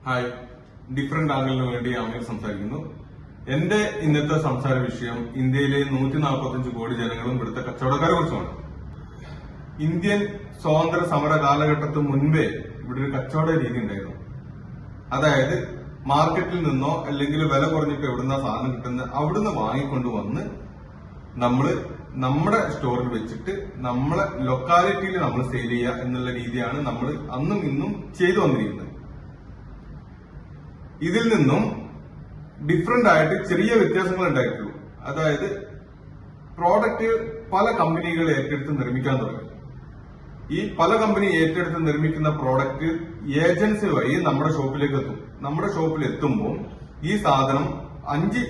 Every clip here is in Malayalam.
ഹായ്, ഡിഫറെന്റ് ആംഗിളിന് വേണ്ടി ആമിർ സംസാരിക്കുന്നു. എന്റെ ഇന്നത്തെ സംസാര വിഷയം ഇന്ത്യയിലെ 145 കോടി ജനങ്ങളും ഇവിടുത്തെ കച്ചവടക്കാരെ കുറിച്ചുമാണ്. ഇന്ത്യൻ സ്വാതന്ത്ര്യ സമര കാലഘട്ടത്തിന് മുൻപേ ഇവിടെ ഒരു കച്ചവട രീതി ഉണ്ടായിരുന്നു. അതായത് മാർക്കറ്റിൽ നിന്നോ അല്ലെങ്കിൽ വില കുറഞ്ഞിട്ട് എവിടുന്ന സാധനം കിട്ടുന്ന അവിടുന്ന് വാങ്ങിക്കൊണ്ടുവന്ന് നമ്മള് നമ്മുടെ സ്റ്റോറിൽ വെച്ചിട്ട് നമ്മളെ ലൊക്കാലിറ്റിയിൽ നമ്മൾ സെയിൽ ചെയ്യുക എന്നുള്ള രീതിയാണ് നമ്മൾ അന്നും ഇന്നും ചെയ്തു വന്നിരിക്കുന്നത്. ഇതിൽ നിന്നും ഡിഫറെന്റ് ആയിട്ട് ചെറിയ വ്യത്യാസങ്ങൾ ഉണ്ടായിട്ടുള്ളൂ. അതായത് പ്രോഡക്റ്റ് പല കമ്പനികൾ ഏറ്റെടുത്ത് നിർമ്മിക്കാൻ തുടങ്ങി. ഈ പല കമ്പനി ഏറ്റെടുത്ത് നിർമ്മിക്കുന്ന പ്രോഡക്റ്റ് ഏജൻസി വഴി നമ്മുടെ ഷോപ്പിലേക്ക് എത്തും. നമ്മുടെ ഷോപ്പിൽ എത്തുമ്പോൾ ഈ സാധനം 5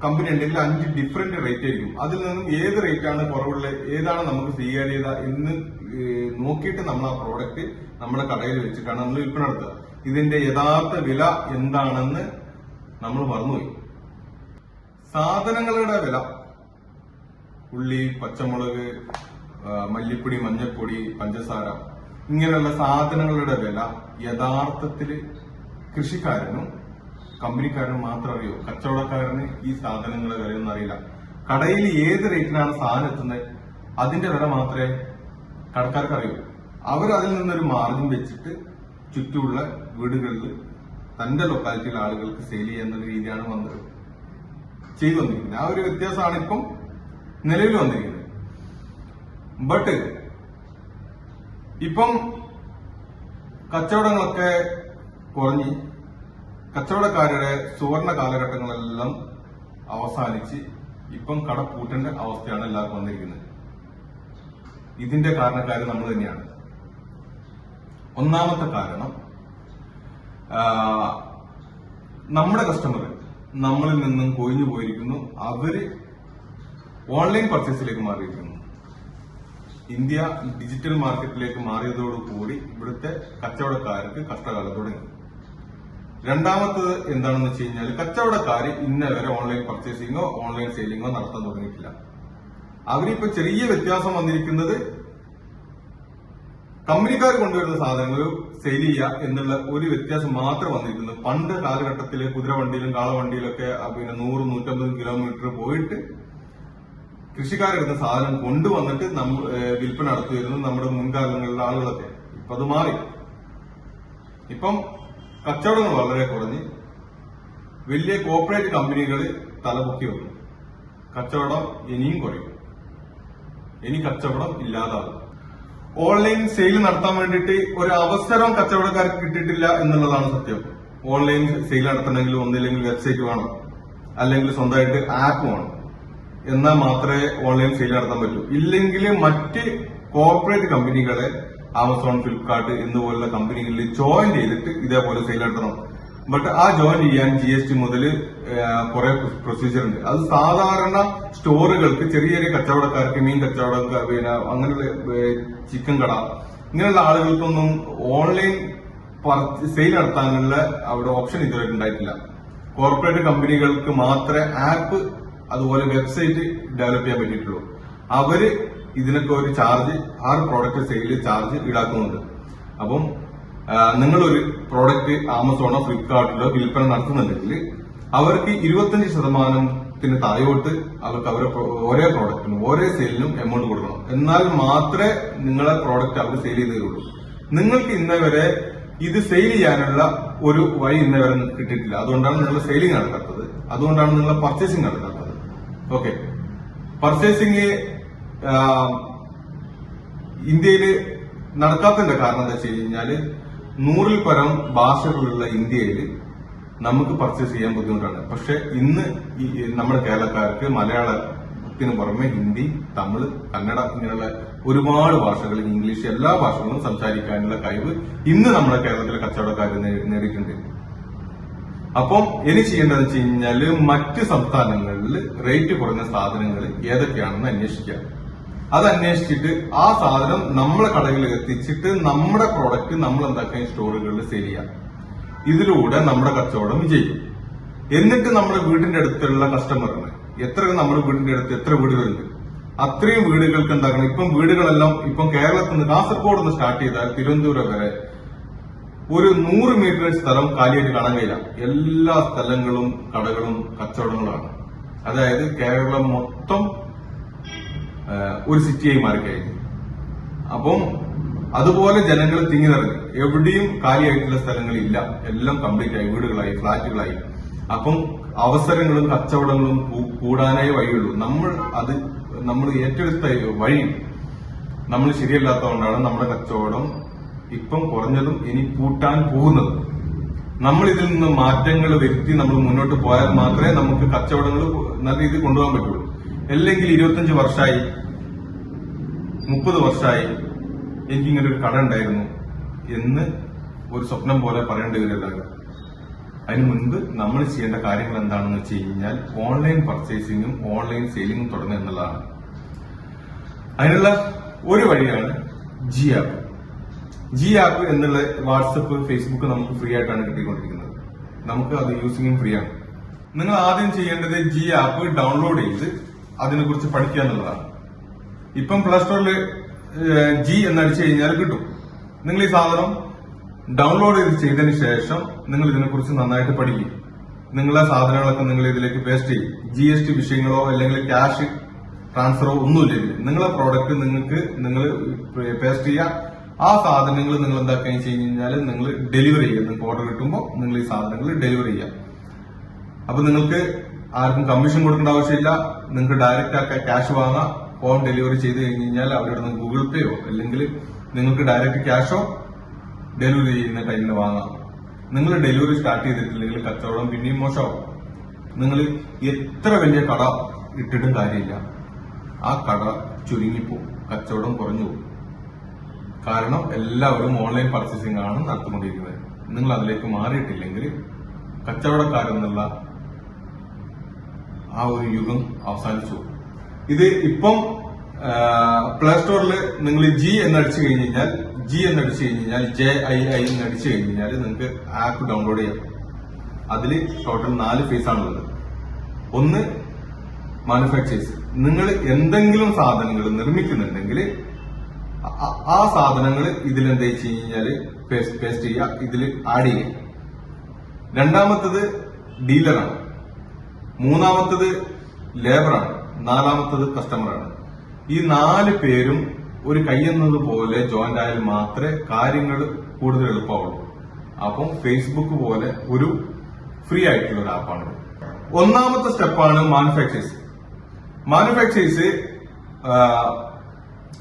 കമ്പനി ഉണ്ടെങ്കിൽ 5 ഡിഫറെന്റ് റേറ്റ് ആയിരിക്കും. അതിൽ നിന്നും ഏത് റേറ്റ് ആണ് കുറവുള്ള, ഏതാണ് നമുക്ക് സ്വീകാര്യത എന്ന് നോക്കിയിട്ട് നമ്മൾ ആ പ്രോഡക്റ്റ് നമ്മുടെ കടയിൽ വെച്ചിട്ടാണ് നമ്മൾ വിൽപ്പന നടത്തുക. ഇതിന്റെ യഥാർത്ഥ വില എന്താണെന്ന് നമ്മൾ മറന്നുപോയി. സാധനങ്ങളുടെ വില, ഉള്ളി, പച്ചമുളക്, മല്ലിപ്പൊടി, മഞ്ഞൾപ്പൊടി, പഞ്ചസാര, ഇങ്ങനെയുള്ള സാധനങ്ങളുടെ വില യഥാർത്ഥത്തില് കൃഷിക്കാരനും കമ്പനിക്കാരനും മാത്രം അറിയൂ. കച്ചവടക്കാരന് ഈ സാധനങ്ങളുടെ വിലയൊന്നും അറിയില്ല. കടയിൽ ഏത് റേറ്റിനാണ് സാധനം എത്തുന്നത് അതിന്റെ വില മാത്രമേ കടക്കാർക്ക് അറിയൂ. അവരതിൽ നിന്നൊരു മാർജിൻ വെച്ചിട്ട് ചുറ്റുമുള്ള വീടുകളിൽ തന്റെ ലൊക്കാലിറ്റിയിലെ ആളുകൾക്ക് സെയിൽ ചെയ്യുന്ന രീതിയാണ് ചെയ്തു വന്നിരിക്കുന്നത്. ആ ഒരു വ്യത്യാസമാണ് ഇപ്പം നിലവിൽ വന്നിരിക്കുന്നത്. ബട്ട് ഇപ്പം കച്ചവടങ്ങളൊക്കെ കുറഞ്ഞ് കച്ചവടക്കാരുടെ സുവർണ കാലഘട്ടങ്ങളെല്ലാം അവസാനിച്ച് ഇപ്പം കട പൂട്ടേണ്ട അവസ്ഥയാണ് എല്ലാവർക്കും വന്നിരിക്കുന്നത്. ഇതിന്റെ കാരണക്കാര് നമ്മൾ തന്നെയാണ്. ഒന്നാമത്തെ കാരണം, നമ്മുടെ കസ്റ്റമർ നമ്മളിൽ നിന്നും കൊഴിഞ്ഞു പോയിരിക്കുന്നു. അവര് ഓൺലൈൻ പർച്ചേസിലേക്ക് മാറിയിരിക്കുന്നു. ഇന്ത്യ ഡിജിറ്റൽ മാർക്കറ്റിലേക്ക് മാറിയതോടുകൂടി ഇവിടുത്തെ കച്ചവടക്കാർക്ക് കഷ്ടകാലം തുടങ്ങി. രണ്ടാമത്തത് എന്താണെന്ന് വെച്ച് കഴിഞ്ഞാൽ, കച്ചവടക്കാര് ഇന്നവരെ ഓൺലൈൻ പർച്ചേസിങ്ങോ ഓൺലൈൻ സെയിലിങ്ങോ നടത്താൻ തുടങ്ങിയിട്ടില്ല. അവരിപ്പോ ചെറിയ വ്യത്യാസം വന്നിരിക്കുന്നത്, കമ്പനിക്കാർ കൊണ്ടുവരുന്ന സാധനങ്ങൾ സെയിൽ ചെയ്യുക എന്നുള്ള ഒരു വ്യത്യാസം മാത്രം വന്നിരിക്കുന്നത്. പണ്ട് കാലഘട്ടത്തില് കുതിരവണ്ടിയിലും കാളവണ്ടിയിലൊക്കെ 100-150 കിലോമീറ്റർ പോയിട്ട് കൃഷിക്കാരെടുക്കുന്ന സാധനം കൊണ്ടുവന്നിട്ട് വിൽപ്പന നടത്തുമായിരുന്നു നമ്മുടെ മുൻകാലങ്ങളിലെ ആളുകളൊക്കെ. ഇപ്പൊ അത് മാറി. ഇപ്പം കച്ചവടങ്ങൾ വളരെ കുറഞ്ഞ് വലിയ കോർപ്പറേറ്റ് കമ്പനികൾ തലപൊക്കി വന്നു. കച്ചവടം ഇനിയും കുറയും. ഇനി കച്ചവടം ഇല്ലാതാകും. ഓൺലൈൻ സെയിൽ നടത്താൻ വേണ്ടിയിട്ട് ഒരു അവസരം കച്ചവടക്കാർക്ക് കിട്ടിയിട്ടില്ല എന്നുള്ളതാണ് സത്യം. ഓൺലൈൻ സെയിൽ നടത്തണമെങ്കിൽ ഒന്നില്ലെങ്കിൽ വെബ്സൈറ്റ് വേണം, അല്ലെങ്കിൽ സ്വന്തമായിട്ട് ആപ്പ് വേണം. എന്നാൽ മാത്രമേ ഓൺലൈൻ സെയിൽ നടത്താൻ പറ്റൂ. ഇല്ലെങ്കിൽ മറ്റ് കോർപ്പറേറ്റ് കമ്പനികളെ ആമസോൺ, ഫ്ലിപ്കാർട്ട് എന്നുപോലുള്ള കമ്പനികളിൽ ജോയിൻ ചെയ്തിട്ട് ഇതേപോലെ സെയിൽ നടത്തണം. ബട്ട് ആ ജോയിൻ ചെയ്യാൻ GST മുതൽ കുറെ പ്രൊസീജിയർ ഉണ്ട്. അത് സാധാരണ സ്റ്റോറുകൾക്ക്, ചെറിയ ചെറിയ കച്ചവടക്കാർക്ക്, മീൻ കച്ചവടം, പിന്നെ അങ്ങനെയുള്ള ചിക്കൻ കട, ഇങ്ങനെയുള്ള ആളുകൾക്കൊന്നും ഓൺലൈൻ സെയിൽ നടത്താനുള്ള അവിടെ ഓപ്ഷൻ ഇതുവരെ ഉണ്ടായിട്ടില്ല. കോർപ്പറേറ്റ് കമ്പനികൾക്ക് മാത്രമേ ആപ്പ് അതുപോലെ വെബ്സൈറ്റ് ഡെവലപ്പ് ചെയ്യാൻ പറ്റിയിട്ടുള്ളൂ. അവര് ഇതിനൊക്കെ ഒരു ചാർജ്, ആ പ്രോഡക്റ്റ് സെയിൽ ചാർജ് ഈടാക്കുന്നുണ്ട്. അപ്പം നിങ്ങളൊരു പ്രോഡക്റ്റ് ആമസോണോ ഫ്ലിപ്കാർട്ടിലോ വിൽപ്പന നടത്തുന്നുണ്ടെങ്കിൽ അവർക്ക് 25% താഴോട്ട് അവർക്ക് ഒരേ പ്രോഡക്റ്റിനും ഒരേ സെയിലിനും എമൗണ്ട് കൊടുക്കണം. എന്നാൽ മാത്രമേ നിങ്ങളെ പ്രോഡക്റ്റ് അവർ സെയിൽ ചെയ്ത് തരുള്ളൂ. നിങ്ങൾക്ക് ഇന്നവരെ ഇത് സെയിൽ ചെയ്യാനുള്ള ഒരു വഴി ഇന്നവരെ കിട്ടിയിട്ടില്ല. അതുകൊണ്ടാണ് നിങ്ങൾ സെയിലിംഗ് നടക്കാത്തത്. അതുകൊണ്ടാണ് നിങ്ങൾ പർച്ചേസിംഗ് നടക്കാത്തത്. ഓക്കെ, പർച്ചേസിംഗ് ഇന്ത്യയിൽ നടക്കാത്തതിന്റെ കാരണം എന്താ വെച്ച് കഴിഞ്ഞാല്, 100ൽ പരം ഭാഷകളുള്ള ഇന്ത്യയിൽ നമുക്ക് പർച്ചേസ് ചെയ്യാൻ ബുദ്ധിമുട്ടാണ്. പക്ഷെ ഇന്ന് നമ്മുടെ കേരളക്കാർക്ക് മലയാളത്തിന് പുറമെ ഹിന്ദി, തമിഴ്, കന്നഡ ഇങ്ങനെയുള്ള ഒരുപാട് ഭാഷകൾ, ഇംഗ്ലീഷ്, എല്ലാ ഭാഷകളും സംസാരിക്കാനുള്ള കഴിവ് ഇന്ന് നമ്മുടെ കേരളത്തിലെ കച്ചവടക്കാർ നേടിയിട്ടുണ്ട്. അപ്പം ഇനി ചെയ്യേണ്ടതെന്ന് വെച്ച് കഴിഞ്ഞാല്, മറ്റ് സംസ്ഥാനങ്ങളിൽ റേറ്റ് കുറഞ്ഞ സാധനങ്ങൾ ഏതൊക്കെയാണെന്ന് അന്വേഷിക്കുക. അത് അന്വേഷിച്ചിട്ട് ആ സാധനം നമ്മളെ കടകളിൽ എത്തിച്ചിട്ട് നമ്മുടെ പ്രോഡക്റ്റ് നമ്മൾ എന്താക്കുകയും സ്റ്റോറുകളിൽ സെയിൽ ചെയ്യാം. ഇതിലൂടെ നമ്മുടെ കച്ചവടം വിജയിക്കും. എന്നിട്ട് നമ്മുടെ വീടിന്റെ അടുത്തുള്ള കസ്റ്റമറിന്, നമ്മുടെ വീടിന്റെ അടുത്ത് എത്ര വീടുകളുണ്ട്, അത്രയും വീടുകൾക്ക് എന്താക്കണം. ഇപ്പം വീടുകളെല്ലാം ഇപ്പം കേരളത്തിൽ നിന്ന്, കാസർഗോഡ് നിന്ന് സ്റ്റാർട്ട് ചെയ്താൽ തിരുവനന്തപുരം വരെ ഒരു 100 മീറ്റർ സ്ഥലം കാലിയായിട്ട് കാണാൻ കഴിയില്ല. എല്ലാ സ്ഥലങ്ങളും കടകളും കച്ചവടങ്ങളാണ്. അതായത് കേരളം മൊത്തം ഒരു സിറ്റിയായി മാറിക്കഴിഞ്ഞു. അപ്പം അതുപോലെ ജനങ്ങൾ തിങ്ങി നിറഞ്ഞു. എവിടെയും കാലിയായിട്ടുള്ള സ്ഥലങ്ങളില്ല. എല്ലാം കംപ്ലീറ്റ് ആയി, വീടുകളായി, ഫ്ളാറ്റുകളായി. അപ്പം അവസരങ്ങളും കച്ചവടങ്ങളും കൂടാനേ വഴിയുള്ളൂ. നമ്മൾ ഏറ്റെടുത്ത വഴി നമ്മൾ ശരിയല്ലാത്തതുകൊണ്ടാണ് നമ്മുടെ കച്ചവടം ഇപ്പം കുറഞ്ഞതും ഇനി കൂട്ടാൻ പോകുന്നതും. നമ്മൾ ഇതിൽ നിന്ന് മാറ്റങ്ങൾ വരുത്തി നമ്മൾ മുന്നോട്ട് പോയാൽ മാത്രമേ നമുക്ക് കച്ചവടങ്ങൾ നല്ല രീതിയിൽ കൊണ്ടുപോകാൻ പറ്റുള്ളൂ. അല്ലെങ്കിൽ 25 വർഷമായി 30 വർഷമായി എനിക്കിങ്ങനെ ഒരു കട ഉണ്ടായിരുന്നു എന്ന് ഒരു സ്വപ്നം പോലെ പറയേണ്ടി വരില്ല. അതിനു മുൻപ് നമ്മൾ ചെയ്യേണ്ട കാര്യങ്ങൾ എന്താണെന്ന് വെച്ച് കഴിഞ്ഞാൽ ഓൺലൈൻ പർച്ചേസിംഗും ഓൺലൈൻ സെയിലിംഗും തുടങ്ങുക എന്നുള്ളതാണ്. അതിനുള്ള ഒരു വഴിയാണ് ജി ആപ്പ്. ജി ആപ്പ് എന്നുള്ള വാട്സപ്പ്, ഫേസ്ബുക്ക് നമുക്ക് ഫ്രീ ആയിട്ടാണ് കിട്ടിക്കൊണ്ടിരിക്കുന്നത്. നമുക്ക് അത് യൂസിംഗും ഫ്രീ ആണ്. നിങ്ങൾ ആദ്യം ചെയ്യേണ്ടത് ജി ആപ്പ് ഡൗൺലോഡ് ചെയ്ത് അതിനെക്കുറിച്ച് പഠിക്കുക എന്നുള്ളതാണ്. ഇപ്പം പ്ലേ സ്റ്റോറിൽ ജി എന്നടിച്ചു കഴിഞ്ഞാൽ കിട്ടും. നിങ്ങൾ ഈ സാധനം ഡൗൺലോഡ് ചെയ്തതിനു ശേഷം നിങ്ങൾ ഇതിനെക്കുറിച്ച് നന്നായിട്ട് പഠിക്കും. നിങ്ങളെ സാധനങ്ങളൊക്കെ നിങ്ങൾ ഇതിലേക്ക് പേസ്റ്റ് ചെയ്യും. GST വിഷയങ്ങളോ അല്ലെങ്കിൽ ക്യാഷ് ട്രാൻസ്ഫറോ ഒന്നുമില്ല ഇതിൽ. നിങ്ങളെ പ്രോഡക്റ്റ് നിങ്ങൾ പേസ്റ്റ് ചെയ്യുക. ആ സാധനങ്ങൾ നിങ്ങൾ എന്താക്കുകയും ചെയ്ത് കഴിഞ്ഞാൽ നിങ്ങൾ ഡെലിവറി ചെയ്യുക. നിങ്ങൾക്ക് ഓർഡർ കിട്ടുമ്പോൾ നിങ്ങൾ ഈ സാധനങ്ങൾ ഡെലിവറി ചെയ്യുക. അപ്പൊ നിങ്ങൾക്ക് ആർക്കും കമ്മീഷൻ കൊടുക്കേണ്ട ആവശ്യമില്ല. നിങ്ങൾക്ക് ഡയറക്റ്റ് ക്യാഷ് വാങ്ങാം. ഹോം ഡെലിവറി ചെയ്ത് കഴിഞ്ഞാൽ അവരുടെ നിന്ന് ഗൂഗിൾ പേയോ അല്ലെങ്കിൽ നിങ്ങൾക്ക് ഡയറക്റ്റ് ക്യാഷോ ഡെലിവറി ചെയ്യുന്ന ടൈമിൽ വാങ്ങാം. നിങ്ങൾ ഡെലിവറി സ്റ്റാർട്ട് ചെയ്തിട്ടില്ലെങ്കിൽ കച്ചവടം പിന്നെയും മോശമാവും. നിങ്ങൾ എത്ര വലിയ കട ഇട്ടിട്ടും കാര്യമില്ല. ആ കട ചുരുങ്ങിപ്പോവും, കച്ചവടം കുറഞ്ഞു പോകും. കാരണം എല്ലാവരും ഓൺലൈൻ പർച്ചേസിംഗ് ആണ് നടത്തിക്കൊണ്ടിരിക്കുന്നത്. നിങ്ങൾ അതിലേക്ക് മാറിയിട്ടില്ലെങ്കിൽ കച്ചവടക്കാരെന്നുള്ള ആ ഒരു യുഗം അവസാനിച്ചു. ഇത് ഇപ്പം പ്ലേ സ്റ്റോറിൽ നിങ്ങൾ ജി എന്നടിച്ചു കഴിഞ്ഞാൽ JII എന്നടിച്ചു കഴിഞ്ഞാൽ നിങ്ങൾക്ക് ആപ്പ് ഡൗൺലോഡ് ചെയ്യാം. അതിൽ ടോട്ടൽ 4 ഫേസ് ആണുള്ളത്. ഒന്ന് മാനുഫാക്ചേഴ്സ്. നിങ്ങൾ എന്തെങ്കിലും സാധനങ്ങൾ നിർമ്മിക്കുന്നുണ്ടെങ്കിൽ ആ സാധനങ്ങൾ ഇതിലെന്താ വെച്ച് കഴിഞ്ഞാൽ പേസ്റ്റ് ചെയ്യുക, ഇതിൽ ആഡ് ചെയ്യുക. രണ്ടാമത്തത് ഡീലറാണ്. മൂന്നാമത്തത് ലേബറാണ്. നാലാമത്തത് കസ്റ്റമറാണ്. ഈ 4 പേരും ഒരു കൈയെന്നത് പോലെ ജോയിന്റ് ആയാൽ മാത്രമേ കാര്യങ്ങൾ കൂടുതൽ എളുപ്പമാവുള്ളൂ. അപ്പം ഫേസ്ബുക്ക് പോലെ ഒരു ഫ്രീ ആയിട്ടുള്ള ഒരു ആപ്പാണ്. ഒന്നാമത്തെ സ്റ്റെപ്പാണ് മാനുഫാക്ചേഴ്സ്.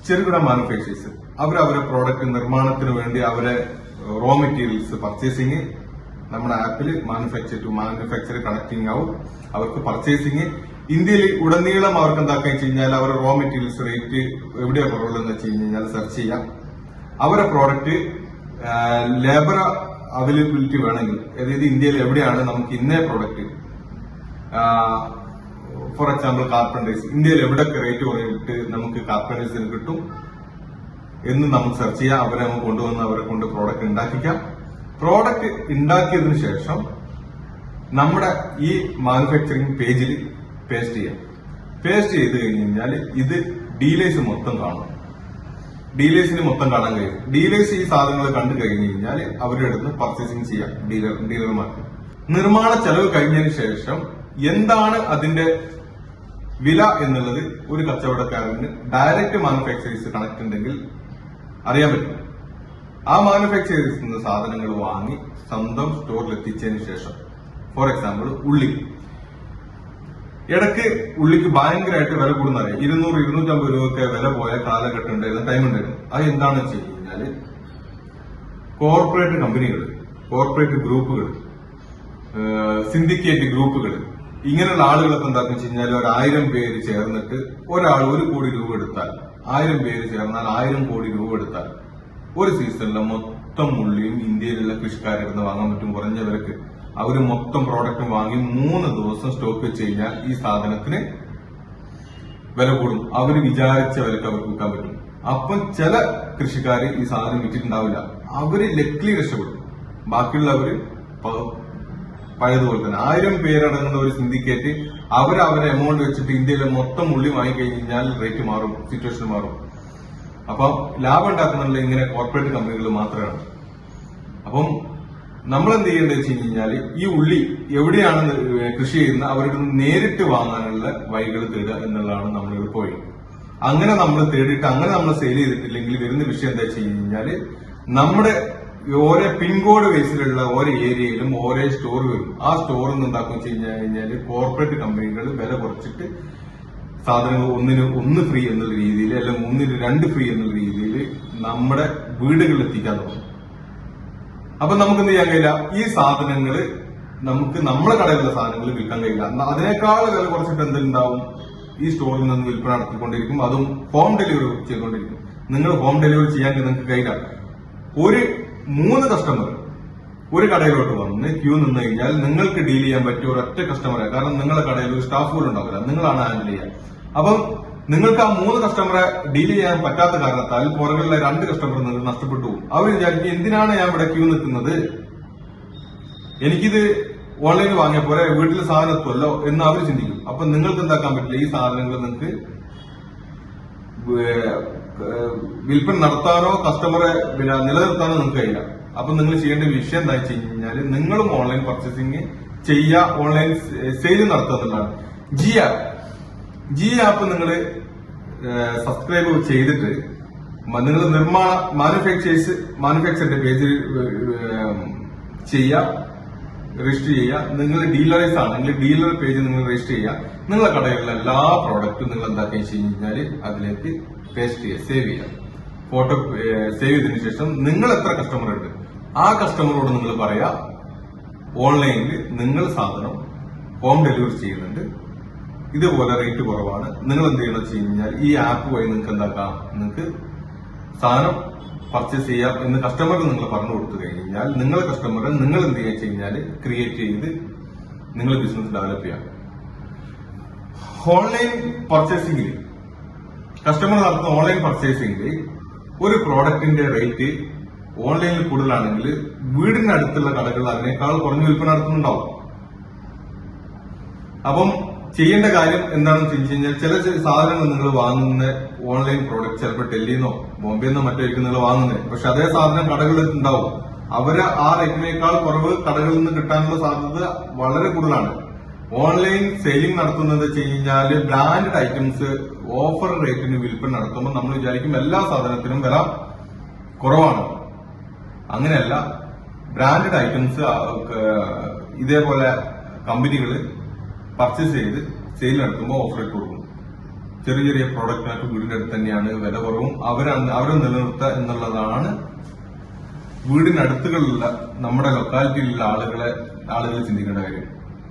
ചെറുകിട മാനുഫാക്ചേഴ്സ് അവരവരെ പ്രോഡക്റ്റ് നിർമ്മാണത്തിന് വേണ്ടി അവരെ റോ മെറ്റീരിയൽസ് പർച്ചേസിംഗ് നമ്മുടെ ആപ്പിൽ മാനുഫാക്ചർ ടു മാനുഫാക്ചർ കണക്ടിങ് ആവും. അവർക്ക് പർച്ചേസിംഗ് ഇന്ത്യയിൽ ഉടനീളം അവർക്ക് എന്താക്കുക വെച്ച് കഴിഞ്ഞാൽ അവരുടെ റോ മെറ്റീരിയൽസ് റേറ്റ് എവിടെയാണ് കുറവുള്ളതെന്ന് വെച്ച് കഴിഞ്ഞാൽ സെർച്ച് ചെയ്യാം. അവരുടെ പ്രോഡക്റ്റ് ലേബർ അവൈലബിലിറ്റി വേണമെങ്കിൽ, അതായത് ഇന്ത്യയിൽ എവിടെയാണ് നമുക്ക് ഇന്നേ പ്രോഡക്റ്റ്, ഫോർ എക്സാമ്പിൾ കാർപ്പൻറ്റേഴ്സ്, ഇന്ത്യയിൽ എവിടെയൊക്കെ റേറ്റ് കുറഞ്ഞിട്ട് നമുക്ക് കാർപ്പൻറ്റേഴ്സിന് കിട്ടും എന്ന് നമുക്ക് സെർച്ച് ചെയ്യാം. അവരെ നമുക്ക് കൊണ്ടുവന്ന് അവരെ കൊണ്ട് പ്രോഡക്റ്റ് ഉണ്ടാക്കിക്കാം. പ്രോഡക്റ്റ് ഉണ്ടാക്കിയതിനു ശേഷം നമ്മുടെ ഈ മാനുഫാക്ചറിംഗ് പേജിൽ പേസ്റ്റ് ചെയ്യാം. പേസ്റ്റ് ചെയ്ത് കഴിഞ്ഞാൽ ഇത് ഡീലേഴ്സ് മൊത്തം കാണും. ഡീലേഴ്സിന് മൊത്തം കാണാൻ കഴിയും. ഡീലേഴ്സ് ഈ സാധനങ്ങൾ കണ്ടു കഴിഞ്ഞു കഴിഞ്ഞാൽ അവരുടെ അടുത്ത് പർച്ചേസിംഗ് ചെയ്യാം. ഡീലർമാർക്ക് നിർമ്മാണ ചെലവ് കഴിഞ്ഞതിന് ശേഷം എന്താണ് അതിന്റെ വില എന്നുള്ളത് ഒരു കച്ചവടക്കാരന് ഡയറക്റ്റ് മാനുഫാക്ചറേഴ്സ് കണക്ട് ഉണ്ടെങ്കിൽ അറിയാൻ പറ്റും. ആ മാനുഫാക്ചറേഴ്സിൽ നിന്ന് സാധനങ്ങൾ വാങ്ങി സ്വന്തം സ്റ്റോറിൽ എത്തിച്ചതിന് ശേഷം, ഫോർ എക്സാമ്പിൾ ഉള്ളി, ഇടയ്ക്ക് ഉള്ളിക്ക് ഭയങ്കരമായിട്ട് വില കൂടുന്നറിയാം. 200-250 രൂപയൊക്കെ വില പോയ കാലഘട്ടം ഉണ്ടായിരുന്ന ടൈം ഉണ്ടായിരുന്നു. അത് എന്താണെന്ന് വെച്ച് കഴിഞ്ഞാല് കോർപ്പറേറ്റ് കമ്പനികൾ, കോർപ്പറേറ്റ് ഗ്രൂപ്പുകൾ, സിൻഡിക്കേറ്റ് ഗ്രൂപ്പുകൾ, ഇങ്ങനെയുള്ള ആളുകളൊക്കെ എന്താണെന്ന് വെച്ച് കഴിഞ്ഞാൽ 1000 പേര് ചേർന്നിട്ട് ഒരാൾ 1 കോടി രൂപ എടുത്താൽ, 1000 പേര് ചേർന്നാൽ 1000 കോടി രൂപ എടുത്താൽ ഒരു സീസണിലെ മൊത്തം ഉള്ളിയും ഇന്ത്യയിലുള്ള കൃഷിക്കാരിൽ നിന്ന് വാങ്ങാൻ പറ്റും. കുറഞ്ഞ വിലക്ക് അവര് മൊത്തം പ്രോഡക്റ്റും വാങ്ങി 3 ദിവസം സ്റ്റോക്ക് വെച്ച് കഴിഞ്ഞാൽ ഈ സാധനത്തിന് വില കൂടും. അവര് വിചാരിച്ച വിലക്ക് അവർക്ക് വിൽക്കാൻ പറ്റും. അപ്പം ചില കൃഷിക്കാര് ഈ സാധനം വിറ്റിട്ടുണ്ടാവില്ല. അവര് ലക്കിലി രക്ഷപ്പെടും. ബാക്കിയുള്ളവര് പഴയതുപോലെ തന്നെ 1000 പേരടങ്ങുന്ന ഒരു സിൻഡിക്കേറ്റ് അവരെ എമൗണ്ട് വെച്ചിട്ട് ഇന്ത്യയിലെ മൊത്തം ഉള്ളി വാങ്ങിക്കഴിഞ്ഞാൽ റേറ്റ് മാറും, സിറ്റുവേഷൻ മാറും. അപ്പം ലാഭം ഉണ്ടാക്കുന്നുള്ള ഇങ്ങനെ കോർപ്പറേറ്റ് കമ്പനികൾ മാത്രമാണ്. അപ്പം നമ്മൾ എന്ത് ചെയ്യേണ്ടത് വെച്ച് കഴിഞ്ഞാല് ഈ ഉള്ളി എവിടെയാണ് കൃഷി ചെയ്യുന്നത് അവരുടെ നേരിട്ട് വാങ്ങാനുള്ള വഴികൾ തേടുക എന്നുള്ളതാണ് നമ്മളിവിടെ പോയി. അങ്ങനെ നമ്മൾ തേടിയിട്ട് അങ്ങനെ നമ്മൾ സെയിൽ ചെയ്തിട്ടില്ലെങ്കിൽ വരുന്ന വിഷയം എന്താ വെച്ച് കഴിഞ്ഞാല് നമ്മുടെ ഓരോ പിൻകോഡ് ബേസിലുള്ള ഓരോ ഏരിയയിലും ഓരോ സ്റ്റോർ വരും. ആ സ്റ്റോറിൽ നിന്ന് എന്താക്കും വെച്ച് കഴിഞ്ഞാല് കോർപ്പറേറ്റ് കമ്പനികൾ വില കുറച്ചിട്ട് സാധനങ്ങൾ ഒന്ന് ഫ്രീ എന്നുള്ള രീതിയിൽ അല്ലെങ്കിൽ 2 ഫ്രീ എന്നുള്ള രീതിയിൽ നമ്മുടെ വീടുകളിൽ എത്തിക്കാൻ തുടങ്ങും. അപ്പൊ നമുക്ക് എന്ത് ചെയ്യാൻ കഴിയില്ല, ഈ സാധനങ്ങൾ നമുക്ക് നമ്മളെ കടയിലുള്ള സാധനങ്ങൾ വിൽക്കാൻ കഴിയില്ല. അതിനേക്കാൾ വില കുറച്ചിട്ട് എന്തുണ്ടാവും, ഈ സ്റ്റോറിൽ നിന്ന് വിൽപ്പന നടത്തിക്കൊണ്ടിരിക്കും. അതും ഹോം ഡെലിവറി ചെയ്തുകൊണ്ടിരിക്കും. നിങ്ങൾ ഹോം ഡെലിവറി ചെയ്യാൻ നിങ്ങൾക്ക് കഴിയില്ല. ഒരു 3 കസ്റ്റമർ ഒരു കടയിലോട്ട് വന്ന് ക്യൂ നിന്ന് കഴിഞ്ഞാൽ നിങ്ങൾക്ക് ഡീൽ ചെയ്യാൻ പറ്റിയ ഒരൊറ്റ കസ്റ്റമറെ, കാരണം നിങ്ങളുടെ കടയിൽ ഒരു സ്റ്റാഫ് പോലും ഉണ്ടാവില്ല, നിങ്ങളാണ് ഹാൻഡിൽ ചെയ്യുക. അപ്പം നിങ്ങൾക്ക് ആ 3 കസ്റ്റമറെ ഡീൽ ചെയ്യാൻ പറ്റാത്ത കാരണത്താൽ പുറകിലുള്ള 2 കസ്റ്റമർ നിങ്ങൾക്ക് നഷ്ടപ്പെട്ടു പോകും. അവർ വിചാരിക്കും എന്തിനാണ് ഞാൻ ഇവിടെ ക്യൂ നിൽക്കുന്നത്, എനിക്കിത് ഓൺലൈനിൽ വാങ്ങിയ പോലെ വീട്ടിൽ സാധനം എത്തുമല്ലോ എന്ന് അവർ ചിന്തിക്കും. അപ്പൊ നിങ്ങൾക്ക് എന്താക്കാൻ പറ്റില്ല, ഈ സാധനങ്ങൾ നിങ്ങൾക്ക് വിൽപ്പന നടത്താനോ കസ്റ്റമറെ നിലനിർത്താനോ നിങ്ങൾക്ക് കഴിയില്ല. അപ്പൊ നിങ്ങൾ ചെയ്യേണ്ട വിഷയം എന്താ വെച്ച് കഴിഞ്ഞാൽ നിങ്ങളും ഓൺലൈൻ പർച്ചേസിംഗ് ചെയ്യുക, ഓൺലൈൻ സെയിൽ നടത്തുക എന്നുള്ളതാണ്. ജി ആപ്പ് നിങ്ങൾ സബ്സ്ക്രൈബ് ചെയ്തിട്ട് നിങ്ങൾ മാനുഫാക്ചറിന്റെ പേജിൽ ചെയ്യുക, രജിസ്റ്റർ ചെയ്യുക. നിങ്ങൾ ഡീലറേഴ്സ് ആണെങ്കിൽ ഡീലർ പേജ് നിങ്ങൾ രജിസ്റ്റർ ചെയ്യുക. നിങ്ങളുടെ കടയിലുള്ള എല്ലാ പ്രോഡക്റ്റും നിങ്ങൾ എന്താക്കി വെച്ച് കഴിഞ്ഞാൽ അതിലേക്ക് പേസ്റ്റ് ചെയ്യുക, സേവ് ചെയ്യുക. ഫോട്ടോ സേവ് ചെയ്തതിനു ശേഷം നിങ്ങൾ എത്ര കസ്റ്റമർ ഉണ്ട് ആ കസ്റ്റമറോട് നിങ്ങൾ പറയാ ഓൺലൈനിൽ നിങ്ങൾ സാധനം ഹോം ഡെലിവറി ചെയ്യുന്നുണ്ട്, ഇതുപോലെ റേറ്റ് കുറവാണ്. നിങ്ങൾ എന്ത് ചെയ്യണമെന്ന് വെച്ച് കഴിഞ്ഞാൽ ഈ ആപ്പ് വഴി നിങ്ങൾക്ക് എന്താക്കാം, നിങ്ങൾക്ക് സാധനം പർച്ചേസ് ചെയ്യാം എന്ന് കസ്റ്റമർക്ക് നിങ്ങൾ പറഞ്ഞു കൊടുത്തു കഴിഞ്ഞാൽ നിങ്ങളുടെ കസ്റ്റമറെ നിങ്ങൾ എന്ത് ചെയ്യാൻ വെച്ച് കഴിഞ്ഞാൽ ക്രിയേറ്റ് ചെയ്ത് നിങ്ങൾ ബിസിനസ് ഡെവലപ്പ് ചെയ്യാം. ഓൺലൈൻ പർച്ചേസിംഗിൽ കസ്റ്റമർ നടത്തുന്ന ഓൺലൈൻ പർച്ചേസിംഗിൽ ഒരു പ്രോഡക്റ്റിന്റെ റേറ്റ് ഓൺലൈനിൽ കൂടുതലാണെങ്കിൽ വീടിന്റെ അടുത്തുള്ള കടകൾ അതിനേക്കാൾ കുറഞ്ഞ വിൽപ്പന നടത്തുന്നുണ്ടാവും. അപ്പം ചെയ്യേണ്ട കാര്യം എന്താണെന്ന് ചോദിച്ചു കഴിഞ്ഞാൽ ചില സാധനങ്ങൾ നിങ്ങൾ വാങ്ങുന്ന ഓൺലൈൻ പ്രോഡക്റ്റ് ചിലപ്പോൾ ഡൽഹിന്നോ ബോംബെന്നോ മറ്റോ ആയിരിക്കും നിങ്ങൾ വാങ്ങുന്നത്. പക്ഷെ അതേ സാധനം കടകളിൽ ഉണ്ടാവും. അവര് ആ റേറ്റിനേക്കാൾ കുറവ് കടകളിൽ നിന്ന് കിട്ടാനുള്ള സാധ്യത വളരെ കൂടുതലാണ്. ഓൺലൈൻ സെയിലിംഗ് നടത്തുന്നത് വെച്ച് കഴിഞ്ഞാൽ ബ്രാൻഡഡ് ഐറ്റംസ് ഓഫർ റേറ്റിന് വിൽപ്പന നടത്തുമ്പോൾ നമ്മൾ വിചാരിക്കും എല്ലാ സാധനത്തിനും വില കുറവാണ്. അങ്ങനെയല്ല, ബ്രാൻഡഡ് ഐറ്റംസ് ഇതേപോലെ കമ്പനികൾ പർച്ചേസ് ചെയ്ത് സെയിൽ നടത്തുമ്പോൾ ഓഫർ ഇട്ട് കൊടുക്കും. ചെറിയ ചെറിയ പ്രോഡക്റ്റിനൊക്കെ വീടിന്റെ അടുത്ത് തന്നെയാണ് വില കുറവും. അവരെ നിലനിർത്തുക എന്നുള്ളതാണ് വീടിനടുത്തുകളുള്ള നമ്മുടെ ലൊക്കാലിറ്റിയിലുള്ള ആളുകൾ ചിന്തിക്കേണ്ട കാര്യം.